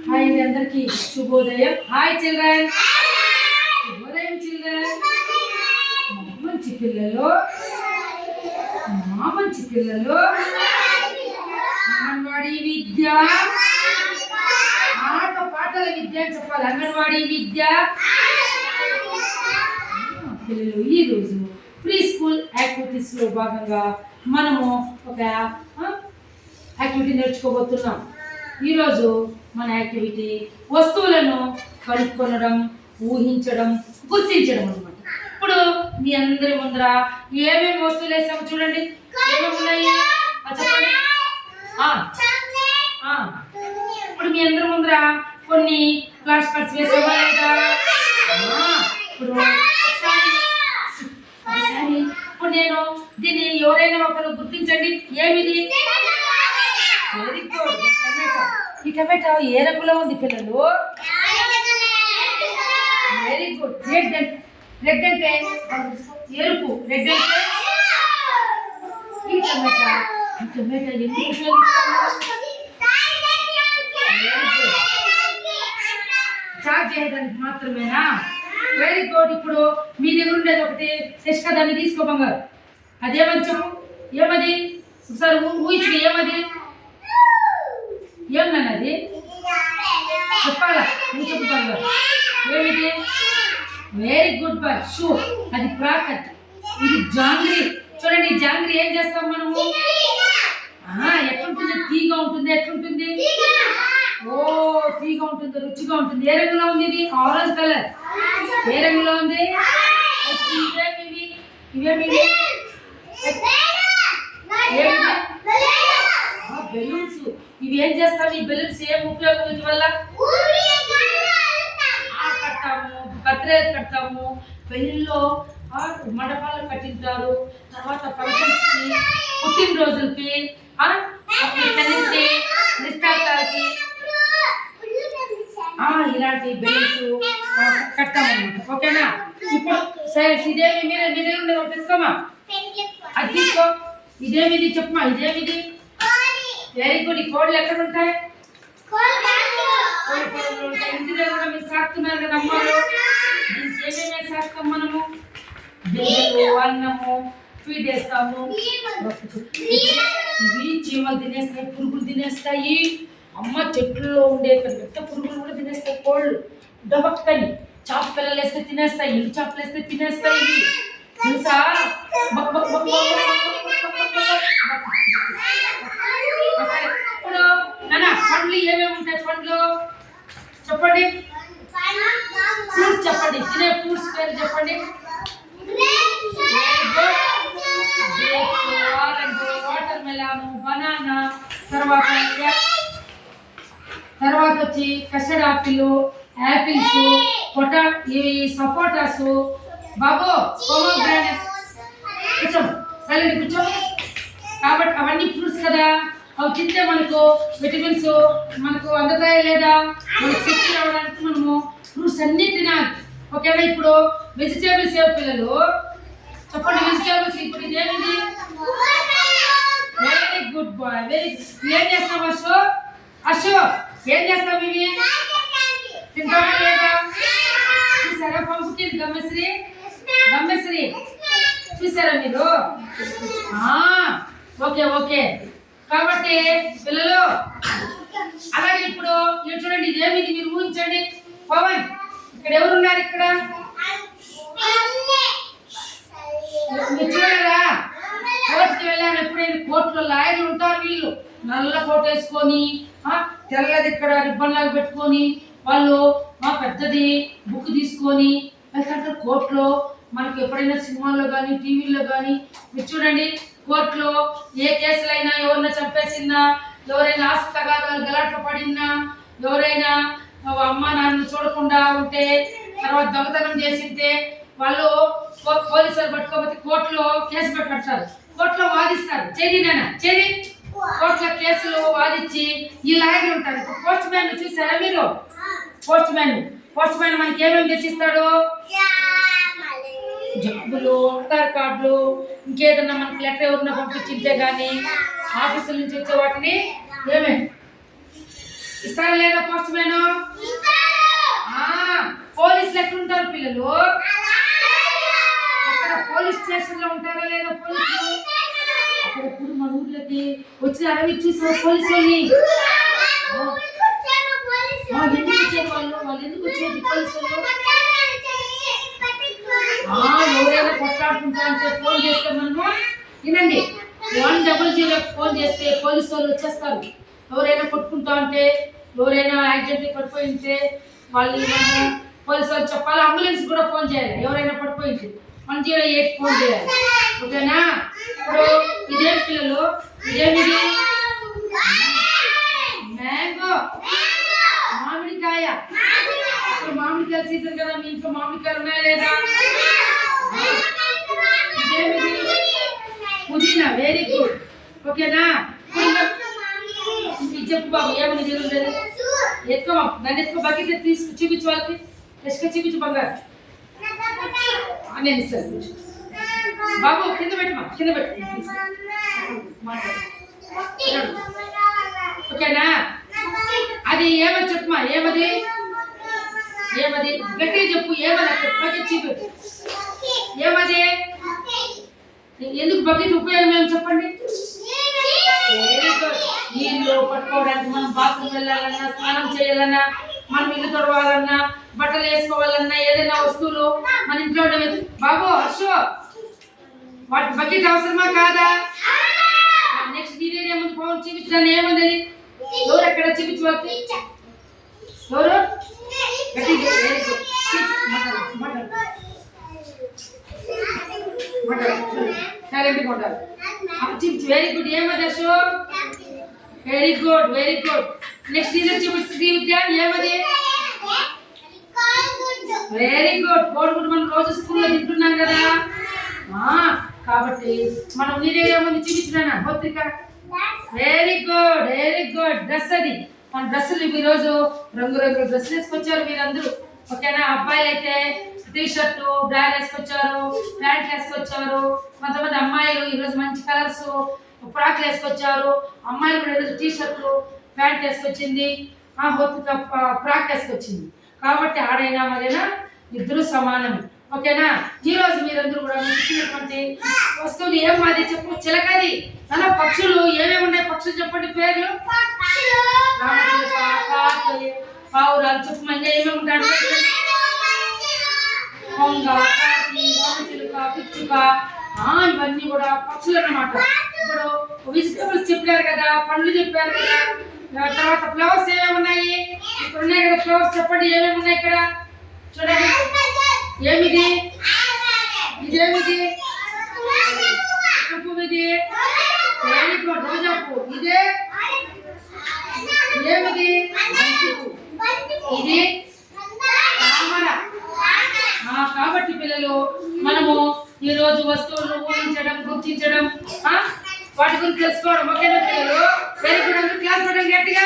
Hi అండి అందరికి శుభోదయం. హాయ్ చిల్డ్రన్, శుభోదయం చిల్డ్రన్. మంచి పిల్లలు అంగన్వాడీ విద్య, ఆట పాటల విద్య అని చెప్పాలి. అంగన్వాడీ విద్య పిల్లలు ఈరోజు ప్రీ స్కూల్ యాక్టివిటీస్ లో భాగంగా మనము ఒక యాక్టివిటీ నేర్చుకోబోతున్నాం. ఈరోజు మన యాక్టివిటీ వస్తువులను కనుక్కొనడం, ఊహించడం, గుర్తించడం అన్నమాట. ఇప్పుడు మీ అందరి ముందర ఏమేమి వస్తువులు వేసాము చూడండి. ఏమేమి ఉన్నాయి చెప్పండి. ఇప్పుడు మీ అందరి ముందర కొన్ని ఫ్లాష్ కార్డ్స్ వేసామా లేదా? ఇప్పుడు ఇప్పుడు నేను దీన్ని ఎవరైనా ఒకరు గుర్తించండి. ఏమిది? Very good, tomato. ఈ టమాటో ఏ రంగులో ఉంది పిల్లలు? Very good. రెడ్ అంటే ఎరుపు. రెడ్ అంటే ఈ టమాటా ఎందుకు ఉపయోగిస్తాము? చార్జ్ చేయడానికి మాత్రమేనా? Very good. ఇప్పుడు మీ దగ్గర ఉండేది ఒకటి శశిక, దాన్ని తీసుకో బంగారు. అదేమని చెప్పు. ఏమది? ఒకసారి ఊహించు. ఏమది? ఏమన్నది చెప్పాలా? నువ్వు చెప్పు బంగారు. ఏమిటి? Very good boy. షూ. అది ప్రాకట్. ఇది జాంగ్రీ. చూడండి, జాంగ్రీ ఏం చేస్తాం మనము? ఎట్లుంటుంది? తీగా ఉంటుంది. ఎట్లుంటుంది? ఓ, తీగా ఉంటుంది, రుచిగా ఉంటుంది. ఏ రంగులో ఉంది ఇది? Orange colour. ఏ రంగులో ఉంది? ఇవేమి? బెలూన్స్. ఇవి ఏం చేస్తాము? ఈ బెలూన్స్ ఏం ఉపయోగం వీటి వల్ల? కడతాము, బర్త్డే కడతాము, పెళ్ళిళ్ళలో మండపాలు కట్టింటారు, తర్వాత ఫంక్షన్స్ కి, పుట్టినరోజులకి, నిశ్చితార్థాలకి ఇలాంటి బెలూన్స్ కడతామన్నమాట. ఓకేనా? ఇప్పుడు సరే, ఇదేమి మీరే ఉండేది ఒకటి తీసుకోమా. అది తీసుకో. ఇదేమిది చెప్పమా. ఇదేమిది? Very good. ఈ కోళ్ళు ఎక్కడ ఉంటాయి? ఇంటిలో కూడా మీరు సాగుతున్నారు కదా అమ్మారు. దీనికి ఏమేమి చేస్తాం మనము? బియ్యము, అన్నము, ఫీడ్ వేస్తాము. ఇవి చీమలు తినేస్తాయి, పురుగులు తినేస్తాయి. అమ్మ చెట్లలో ఉండే పెద్ద పురుగులు కూడా తినేస్తాయి కోళ్ళు. డబక్కని చాప పిల్లలు వేస్తే తినేస్తాయి, ఇల్లు చేపలు వేస్తే తినేస్తాయి. ఇవి తెలుసా? ఇప్పుడు నానా పండ్లు ఏమేమి ఉంటాయి? పండ్లు చెప్పండి. ఫ్రూట్స్ చెప్పండి. తినే ఫ్రూట్స్ పేరు చెప్పండి. ఆరెంజ్, వాటర్ మెలాన్, బనానా, తర్వాత వచ్చి కస్టర్డ్ యాపిల్స్, ఇవి సపోటాస్. బాబు పోమోగ్రానైట్. కూర్చో, సైలెంట్ కూర్చో. కాబట్టి అవన్నీ ఫ్రూట్స్ కదా. అవి తింటే మనకు విటమిన్స్ మనకు అందుతాయా లేదా? మనకు శక్తి రావడానికి మనము ఫ్రూట్స్ అన్నీ తినాలి. ఓకేనా? ఇప్పుడు వెజిటేబుల్స్ ఏ పిల్లలు చెప్పండి. వెజిటేబుల్స్ ఇప్పుడు ఇదేమిది? Very good bye. ఏం చేస్తాం అశో? ఏం చేస్తాం? ఇవి తింటామా లేదా? చూసారా? పంపుకిన్ గమ్మశ్రీ చూసారా మీరు? ఓకే. కాబట్టి పిల్లలు అలాగే ఇప్పుడు చూడండి. ఇదేమిది? మీరు ఊహించండి. పవన్, ఇక్కడ ఎవరున్నారు? ఇక్కడ మీరు చూడరా? కోర్టుకి వెళ్ళారు ఎప్పుడైనా? కోర్టులో లాయర్లు ఉంటారు. వీళ్ళు నల్ల కోట్ వేసుకొని, తెల్లది ఇక్కడ రిబ్బన్ లాగా పెట్టుకొని, వాళ్ళు పెద్దది బుక్ తీసుకొని వెళ్తారు కోర్టులో. మనకు ఎప్పుడైనా సినిమాల్లో కానీ టీవీల్లో కానీ మీరు చూడండి, కోర్టులో ఏ కేసులైనా, ఎవరైనా చంపేసినా, ఎవరైనా ఆస్తి తగాదాలు గలాట్లో పడినా, ఎవరైనా అమ్మ నాన్న చూడకుండా ఉంటే, తర్వాత దొంగతనం చేసింటే వాళ్ళు పోలీసులు పట్టుకోకపోతే కోర్టులో కేసు పెట్టారు. కోర్టులో వాదిస్తారు. చేది కోర్టులో కేసులు వాదించి ఈ లాయర్లు ఉంటారు. పోస్ట్ మ్యాన్ చూసారా మీరు? పోస్ట్ మ్యాన్ మనకి ఏమేమి తెచ్చిస్తాడు? జబ్బులు, ఆధార్ కార్డులు, ఇంకేదన్నా మనకి లెటర్ ఎవరన్నా పంపించింటే కానీ ఆఫీసుల నుంచి వచ్చే వాటిని ఏమేమి ఇస్తారా లేదా పోస్ట్ మ్యాన్? పోలీసులు ఎక్కడుంటారు పిల్లలు? అక్కడ పోలీస్ స్టేషన్ లో ఉంటారా లేదా పోలీసులు? అప్పుడప్పుడు మన ఊర్లకి వచ్చి అడవి చూసే పోలీసు వాళ్ళని ఎందుకు వచ్చేది వాళ్ళు ఎందుకు వచ్చేది పోలీసు వాళ్ళు? ఎవరైనా కొట్లాడుకుంటారంటే ఫోన్ చేస్తే మనము వినండి 100 ఫోన్ చేస్తే పోలీసు వాళ్ళు వచ్చేస్తారు. ఎవరైనా కొట్టుకుంటా ఉంటే ఎవరైనా యాక్సిడెంట్ పడిపోయి ఉంటే వాళ్ళు పోలీసు వాళ్ళు చెప్పాలి. అంబులెన్స్ కూడా ఫోన్ చేయాలి. ఎవరైనా పడిపోయి ఉంటే 108 ఫోన్ చేయాలి. ఓకేనా? ఇప్పుడు ఇదేం పిల్లలు? ఇదేమిది? మ్యాంగో, మామిడికాయ. ఇప్పుడు మామిడికాయల సీజన్ కదా, మీ ఇంట్లో మామిడికాయలు ఉన్నాయా లేదా? ఇదేమిది? పుదీనా. Very good. ఓకేనా? చెప్పు బాబు ఏమని జరుగుతుంది? ఎత్తుకో దాన్ని ఎత్తుకో, బకెట్ తీసుకు చూపించు వాళ్ళకి. ఎసుక చూపించు బంగారు. నేను ఇస్తాను బాబు. కింద పెట్టమా, కింద పెట్టు. ఓకేనా? అది ఏమని చెప్పమా. ఏమది? ఏమది? గట్టిగా చెప్పు. ఏమది? బకెట్ చూపెట్టు. ఏమది? ఎందుకు బకెట్ ఉపయోగం ఏమి చెప్పండి? నీళ్ళు పట్టుకోవడానికి, మనం బాత్రూమ్ వెళ్ళాలన్నా, స్నానం చేయాలన్నా, మనం ఇల్లు తొడవాలన్నా, బట్టలు వేసుకోవాలన్నా, ఏదైనా వస్తువులు మన ఇంట్లో బాబు హర్షో వాటి బకెట్ అవసరమా కాదా? నెక్స్ట్ దీని ఏముంది? పవన్ చూపించడానికి ఏముంది? ఎవరు ఎక్కడ చూపించు వాళ్ళకి? ఎవరు? సైలెంట్గా ఉండాలి. Very good. ఏమది Ashok? Very good, very good. Next ఇది చూపిస్తుంది ఏమది? Very good. కోడిగుడ్డు మనం రోజు స్కూల్లో తింటున్నాం కదా, కాబట్టి మనం నీరే ఏముంది చూపించిన పత్రిక. Very good, very good. Dress అది మన డ్రెస్సులు ఈరోజు రంగురంగుల డ్రెస్సులు వేసుకొచ్చారు మీరందరూ. ఓకేనా? అబ్బాయిలు అయితే టీ షర్టు బ్యాగ్ వేసుకొచ్చారు, ప్యాంట్ వేసుకొచ్చారు. కొంతమంది అమ్మాయిలు ఈరోజు మంచి కలర్స్ ఫ్రాక్లు వేసుకొచ్చారు. అమ్మాయిలు కూడా ఈరోజు టీ షర్ట్లు ప్యాంట్ వేసుకొచ్చింది, ఫ్రాక్ వేసుకొచ్చింది. కాబట్టి ఆడైనా మరైనా ఇద్దరు సమానం. ఓకేనా? ఈరోజు మీరందరూ కూడా ఇచ్చినటువంటి వస్తువులు ఏం మాది చెప్పు. చిలకది. అలా పక్షులు ఏమేమి ఉన్నాయి? పక్షులు చెప్పండి పేర్లు. రామచిలుక, కాకి, పావురాలు. చెప్పు. ఇంకా ఏమేమి ఉంటాయి? కొంగ, కాకి, రామచిలుక, పిచ్చుక. ఇవన్నీ కూడా పక్షులు అన్నమాట. ఇప్పుడు వెజిటేబుల్స్ చెప్పారు కదా, పండ్లు చెప్పారు కదా, తర్వాత ఫ్లవర్స్ ఏమేమి ఉన్నాయి? ఇప్పుడు ఉన్నాయి కదా ఫ్లవర్స్. చెప్పండి ఏమేమి ఉన్నాయి ఇక్కడ? చూడండి. ఏమిది? ఇదేమిది? పువ్వుది. Very good. రోజా పువ్వు. ఇదే ఏమిది? ఇది తామర. కాబట్టి పిల్లలు మనము ఈ రోజు వస్తువులను ఊహించడం, గుర్తించడం, వాటి గురించి తెలుసుకోవడం. ఓకేనా పిల్లలు? Very good. అందరూ క్లాస్ పెట్టండి గట్టిగా.